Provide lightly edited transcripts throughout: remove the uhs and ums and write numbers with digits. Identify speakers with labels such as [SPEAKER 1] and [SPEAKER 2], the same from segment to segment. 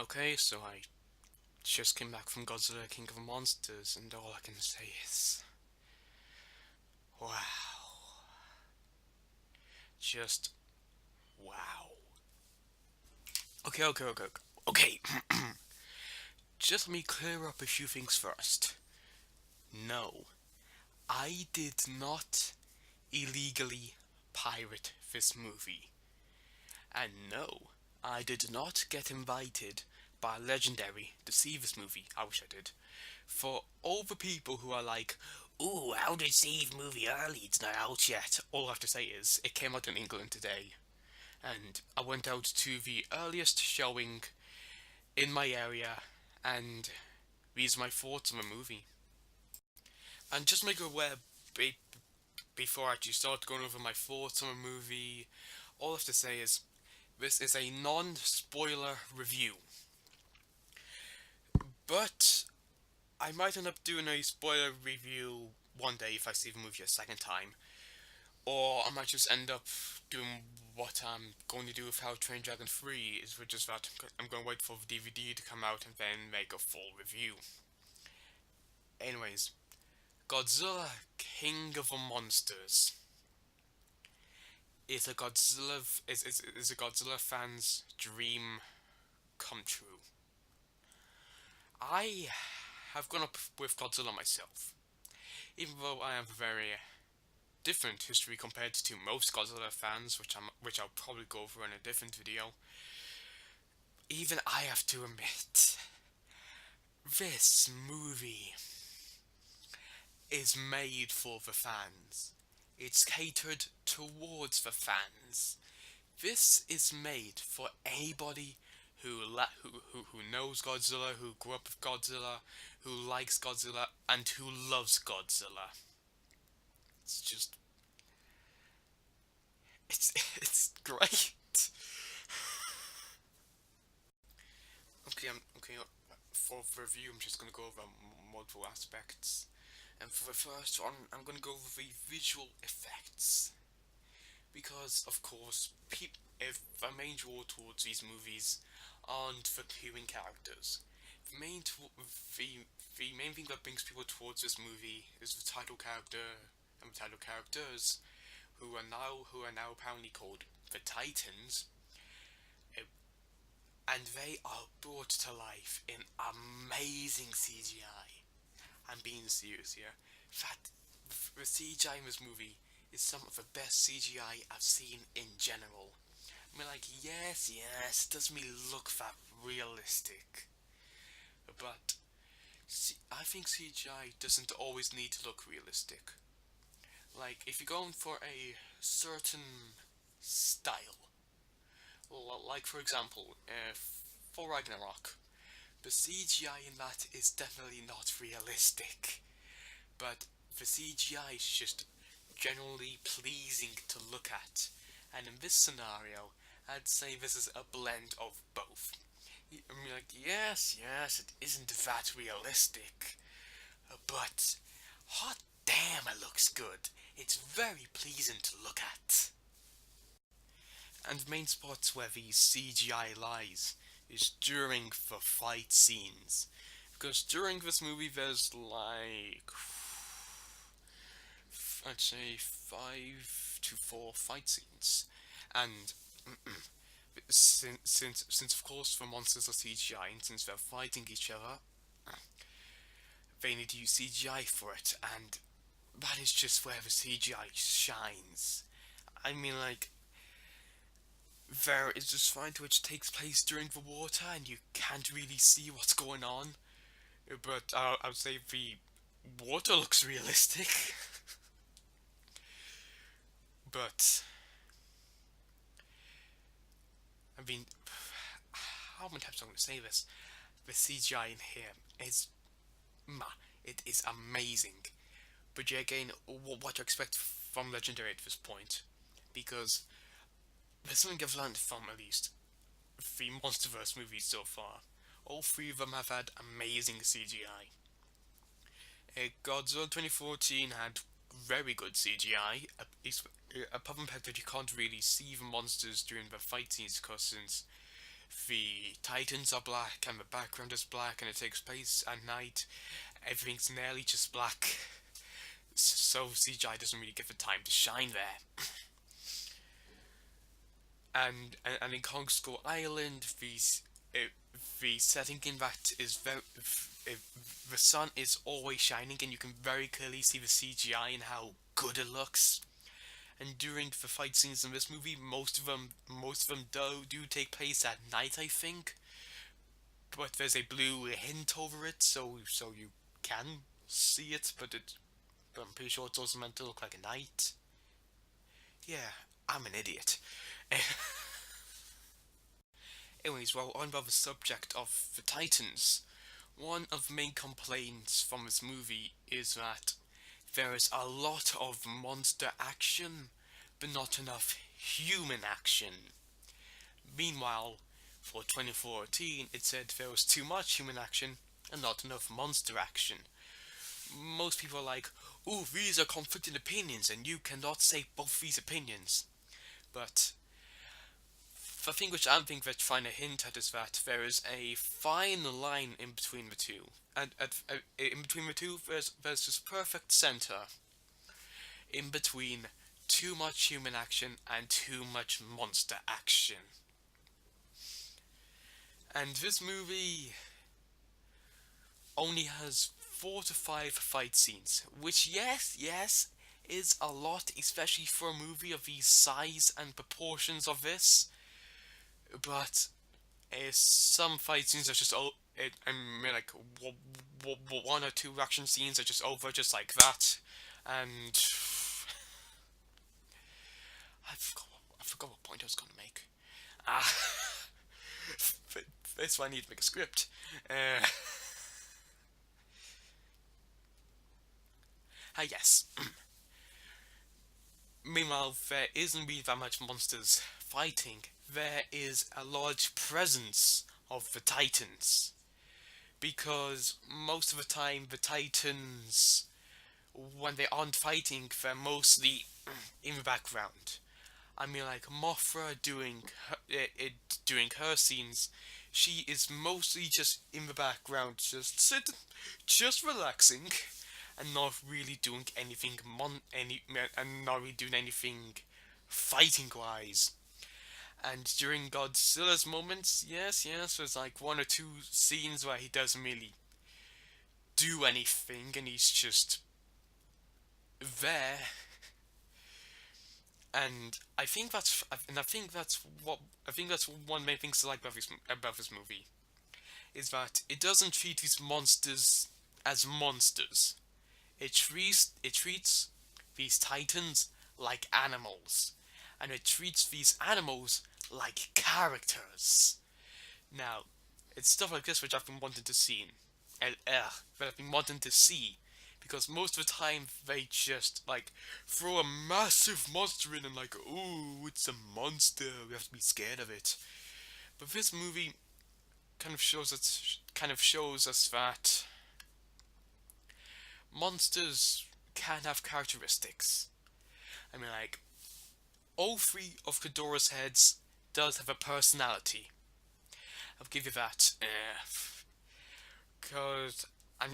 [SPEAKER 1] Okay, so I just came back from Godzilla King of Monsters, and all I can say is, wow. Just wow. Okay. Just let me clear up a few things first. No, I did not illegally pirate this movie. And no, I did not get invited by Legendary to see this movie. I wish I did. For all the people who are like, ooh, how did see the movie early? It's not out yet. All I have to say is, it came out in England today. And I went out to the earliest showing in my area, and these are my thoughts on the movie. And just make you aware, before I actually start going over my thoughts on the movie, all I have to say is, this is a non-spoiler review. But I might end up doing a spoiler review one day if I see the movie a second time. Or I might just end up doing what I'm going to do with How to Train Dragon 3, is which is that I'm going to wait for the DVD to come out and then make a full review. Anyways, Godzilla King of the Monsters is a Godzilla fan's dream come true. I have grown up with Godzilla myself, even though I have a very different history compared to most Godzilla fans, which I'll probably go over in a different video. Even I have to admit, this movie is made for the fans. It's catered towards the fans. This is made for anybody who knows Godzilla, who grew up with Godzilla, who likes Godzilla, and who loves Godzilla. It's just, it's it's great. Okay. For the review, I'm just gonna go over multiple aspects, and for the first one, I'm gonna go over the visual effects, because of course, if the main draw towards these movies aren't the human characters. The main the main thing that brings people towards this movie is the title character and the title characters, who are now apparently called the Titans, eh, and they are brought to life in amazing CGI. I'm being serious here. That the CGI in this movie is some of the best CGI I've seen in general. I mean, like, yes, it does me look that realistic, but I think CGI doesn't always need to look realistic. Like, if you're going for a certain style, like for example, for Ragnarok, the CGI in that is definitely not realistic, but the CGI is just generally pleasing to look at, and in this scenario, I'd say this is a blend of both. I mean, like, yes, it isn't that realistic, but hot damn, it looks good. It's very pleasing to look at. And the main spots where the CGI lies is during the fight scenes. Because during this movie, there's like, I'd say 5 to 4 fight scenes. And since of course the monsters are CGI, and since they're fighting each other, they need to use CGI for it, and that is just where the CGI shines. I mean, like, there is this fight which takes place during the water, and you can't really see what's going on, but I would say the water looks realistic. But I mean, how many times am I going to say this? The CGI in here is, it is amazing. But yeah, again, what to expect from Legendary at this point? Because there's something I've learned from at least 3 monsterverse movies so far. All 3 of them have had amazing CGI. Godzilla 2014 had very good CGI, apart from the fact that you can't really see the monsters during the fight scenes, because since The Titans are black and the background is black and it takes place at night. Everything's nearly just black. So CGI doesn't really get the time to shine there. And in Kong Skull Island, the setting in that is very the sun is always shining, and you can very clearly see the CGI and how good it looks. And during the fight scenes in this movie, most of them do take place at night, I think. But there's a blue hint over it, so you can see it, but I'm pretty sure it's also meant to look like a night. Yeah, I'm an idiot. Anyways, well, on about the subject of the Titans, one of the main complaints from this movie is that there is a lot of monster action, but not enough human action. Meanwhile, for 2014, it said there was too much human action and not enough monster action. Most people are like, "Ooh, these are conflicting opinions, and you cannot say both these opinions." But the thing which I think they're trying to hint at is that there is a fine line in between the two, and in between the two, there's this perfect center in between too much human action and too much monster action. And this movie only has 4 to 5 fight scenes, which yes, is a lot, especially for a movie of the size and proportions of this. But some fight scenes are just I mean, like 1 or 2 action scenes are just over just like that, and I forgot what point I was gonna make. Ah, that's why I need to make a script. Uh, yes. Meanwhile, there isn't really that much monsters fighting. There is a large presence of the Titans. Because most of the time, the Titans, when they aren't fighting, they're mostly in the background. I mean, like Mothra doing her scenes, she is mostly just in the background, just relaxing, and not really doing anything and not really doing anything fighting wise. And during Godzilla's moments, yes, there's like 1 or 2 scenes where he doesn't really do anything, and he's just there. And I think that's one main thing I like about this movie is that it doesn't treat these monsters as monsters. It treats these titans like animals, and it treats these animals like characters. Now, it's stuff like this which I've been wanting to see, that I've been wanting to see, because most of the time they just like throw a massive monster in and like, oh, it's a monster, we have to be scared of it. But this movie kind of shows us that monsters can have characteristics. I mean, like, all 3 of Ghidorah's heads does have a personality. I'll give you that. Because I'm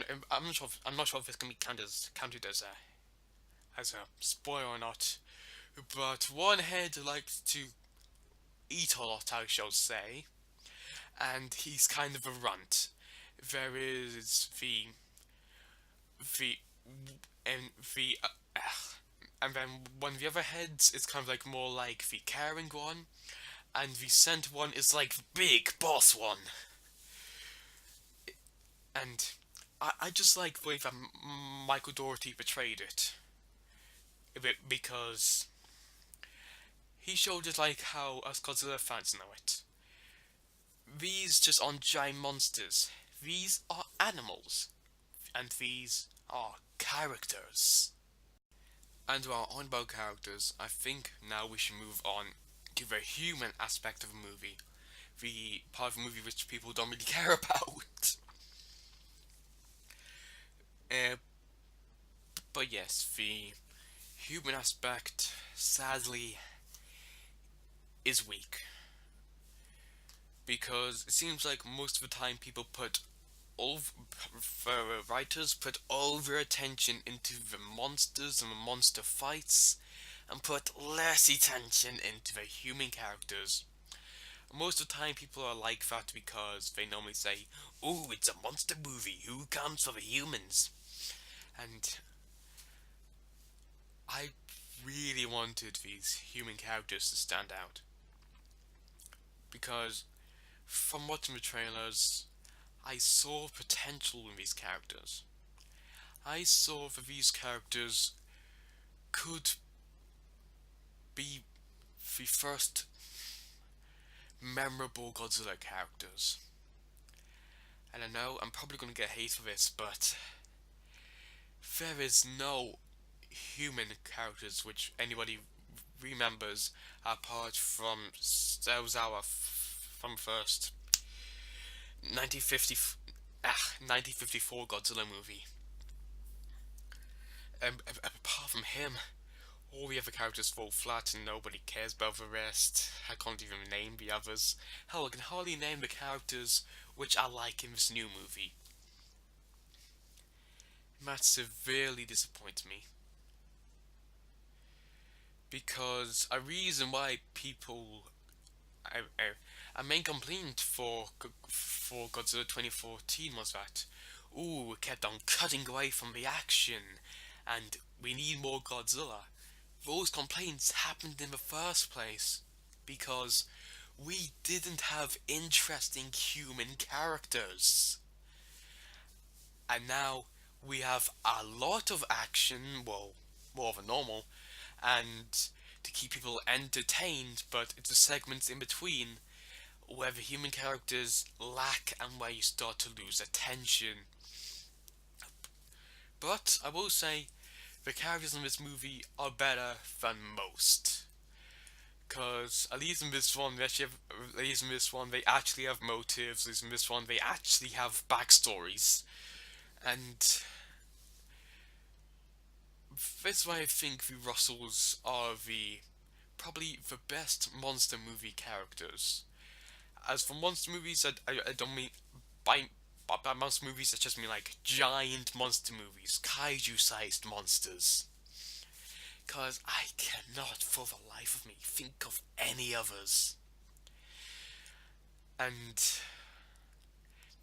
[SPEAKER 1] not sure if this can be counted as a spoiler or not. But one head likes to eat a lot, I shall say, and he's kind of a runt. There is the and the and then one of the other heads is kind of like more like the caring one, and the center one is like the big boss one. And I just like the way that Michael Dougherty portrayed it, a bit, because he showed it like how us Godzilla fans know it. These just aren't giant monsters. These are animals, and these are characters. And while on about characters, I think now we should move on to the human aspect of the movie, the part of the movie which people don't really care about. Uh, but yes, the human aspect, sadly, is weak. because it seems like most of the time people put all the writers put all their attention into the monsters and the monster fights and put less attention into the human characters. Most of the time people are like that because they normally say, "Oh, it's a monster movie, who comes for the humans?" And I really wanted these human characters to stand out because from watching the trailers, I saw potential in these characters. I saw that these characters could be the first memorable Godzilla characters. And I know I'm probably going to get hate for this, but there is no human characters which anybody remembers apart from Zawa from first 1950, 1954 Godzilla movie. Apart from him, all the other characters fall flat and nobody cares about the rest. I can't even name the others. Hell, I can hardly name the characters which I like in this new movie. That severely disappoints me. Because a reason why people. A main complaint for Godzilla 2014 was that, ooh, it kept on cutting away from the action, and we need more Godzilla. Those complaints happened in the first place because we didn't have interesting human characters. And now we have a lot of action, well, more than normal, and to keep people entertained, but it's the segments in between where the human characters lack and where you start to lose attention. But I will say, the characters in this movie are better than most. Cause at least in this one, at least in this one, they actually have motives. At least in this one, they actually have backstories, and that's why I think the Russells are the probably the best monster movie characters. As for monster movies, I don't mean by monster movies. I just mean like giant monster movies, kaiju-sized monsters. Cause I cannot, for the life of me, think of any others. And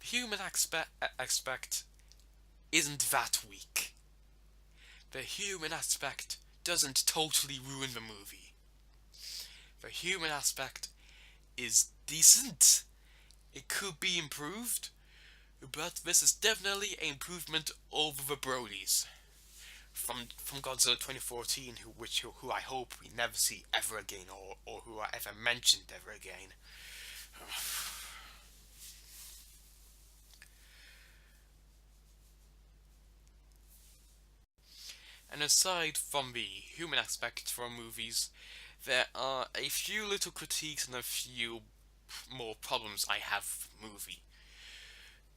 [SPEAKER 1] the human aspect isn't that weak. The human aspect doesn't totally ruin the movie. The human aspect is decent. It could be improved, but this is definitely an improvement over the Brodies from Godzilla 2014, who I hope we never see ever again, or who are ever mentioned ever again. And aside from the human aspect from movies, there are a few little critiques and a few more problems I have with the movie.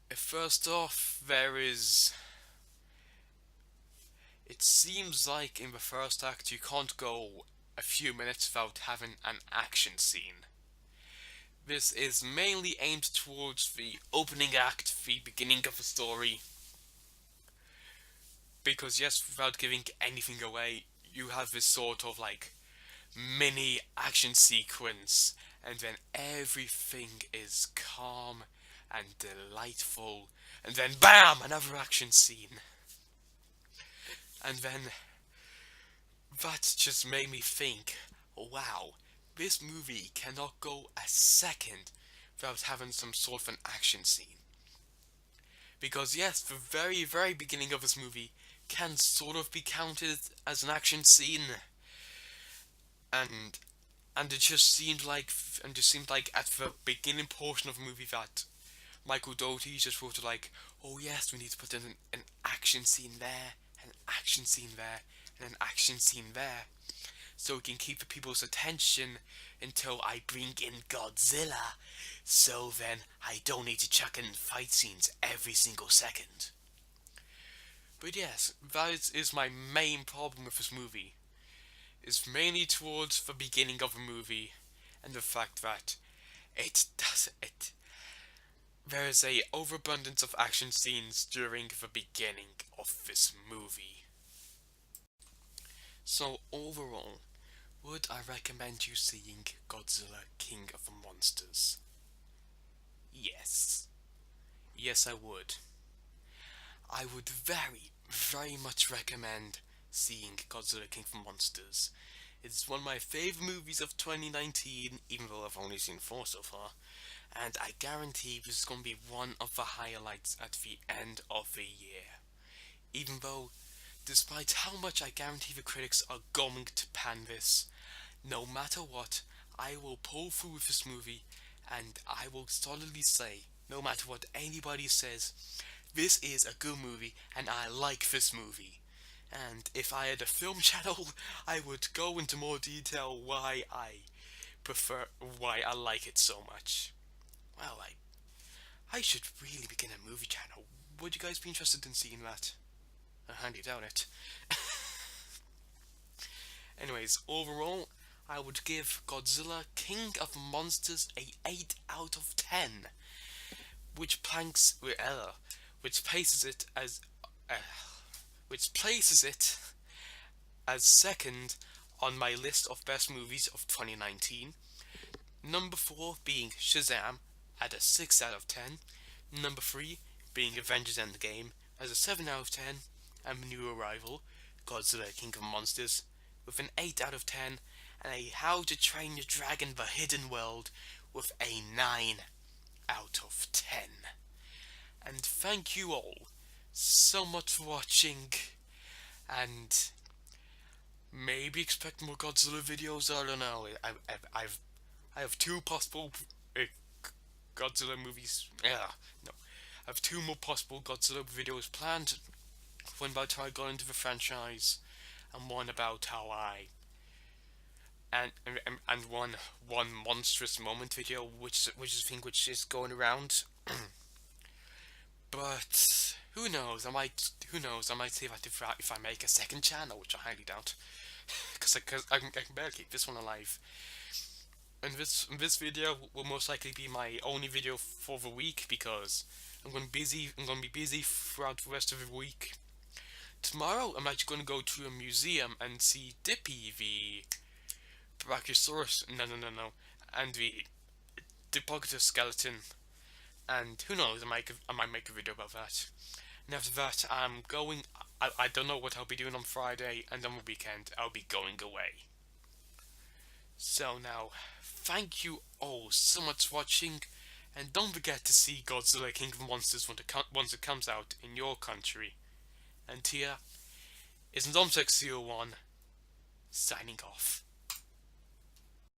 [SPEAKER 1] First off, there is. It seems like in the first act you can't go a few minutes without having an action scene. This is mainly aimed towards the opening act, the beginning of the story. Because, yes, without giving anything away, you have this sort of like mini action sequence, and then everything is calm and delightful, and then BAM! Another action scene. And then that just made me think, wow, this movie cannot go a second without having some sort of an action scene. Because yes, the very, very beginning of this movie can sort of be counted as an action scene. And it just seemed like at the beginning portion of the movie that Michael Doty just wrote like, oh yes, we need to put in an action scene there, an action scene there, and an action scene there, so we can keep the people's attention until I bring in Godzilla, so then I don't need to chuck in fight scenes every single second. But yes, that is my main problem with this movie. It's mainly towards the beginning of the movie, and the fact that it does it. There is a overabundance of action scenes during the beginning of this movie. So overall, would I recommend you seeing Godzilla King of the Monsters? Yes. Yes, I would. I would very much recommend seeing Godzilla King of the Monsters. It's one of my favourite movies of 2019, even though I've only seen 4 so far, and I guarantee this is going to be one of the highlights at the end of the year. Even though, despite how much I guarantee the critics are going to pan this, no matter what, I will pull through with this movie, and I will solidly say, no matter what anybody says, this is a good movie, and I like this movie. And if I had a film channel, I would go into more detail why I like it so much. Well, I should really begin a movie channel. Would you guys be interested in seeing that? I highly doubt it. Anyways, overall, I would give Godzilla King of Monsters a 8 out of 10, which planks, which places it as, uh, which places it as second on my list of best movies of 2019. Number 4 being Shazam at a 6 out of 10. Number 3 being Avengers Endgame as a 7 out of 10. And New Arrival, Godzilla King of Monsters, with an 8 out of 10. And a How to Train Your Dragon The Hidden World with a 9 out of 10. And thank you all so much for watching, and maybe expect more Godzilla videos. I don't know. I have 2 possible uh, Godzilla movies. Yeah, no, I have 2 more possible Godzilla videos planned. One about how I got into the franchise, and one about how I and one monstrous moment video, which is a thing which is going around. But who knows? Who knows? I might see if I make a second channel, which I highly doubt, because I can barely keep this one alive. And this video will most likely be my only video for the week, because I'm going to be busy throughout the rest of the week. Tomorrow, I'm actually going to go to a museum and see Dippy, the Brachiosaurus. No, and the Diplodocus skeleton. And who knows? I might make a video about that. And after that, I'm going. I don't know what I'll be doing on Friday, and on the weekend I'll be going away. So now, thank you all so much for watching, and don't forget to see Godzilla King of Monsters once it comes out in your country. And here is Nomsec01 signing off.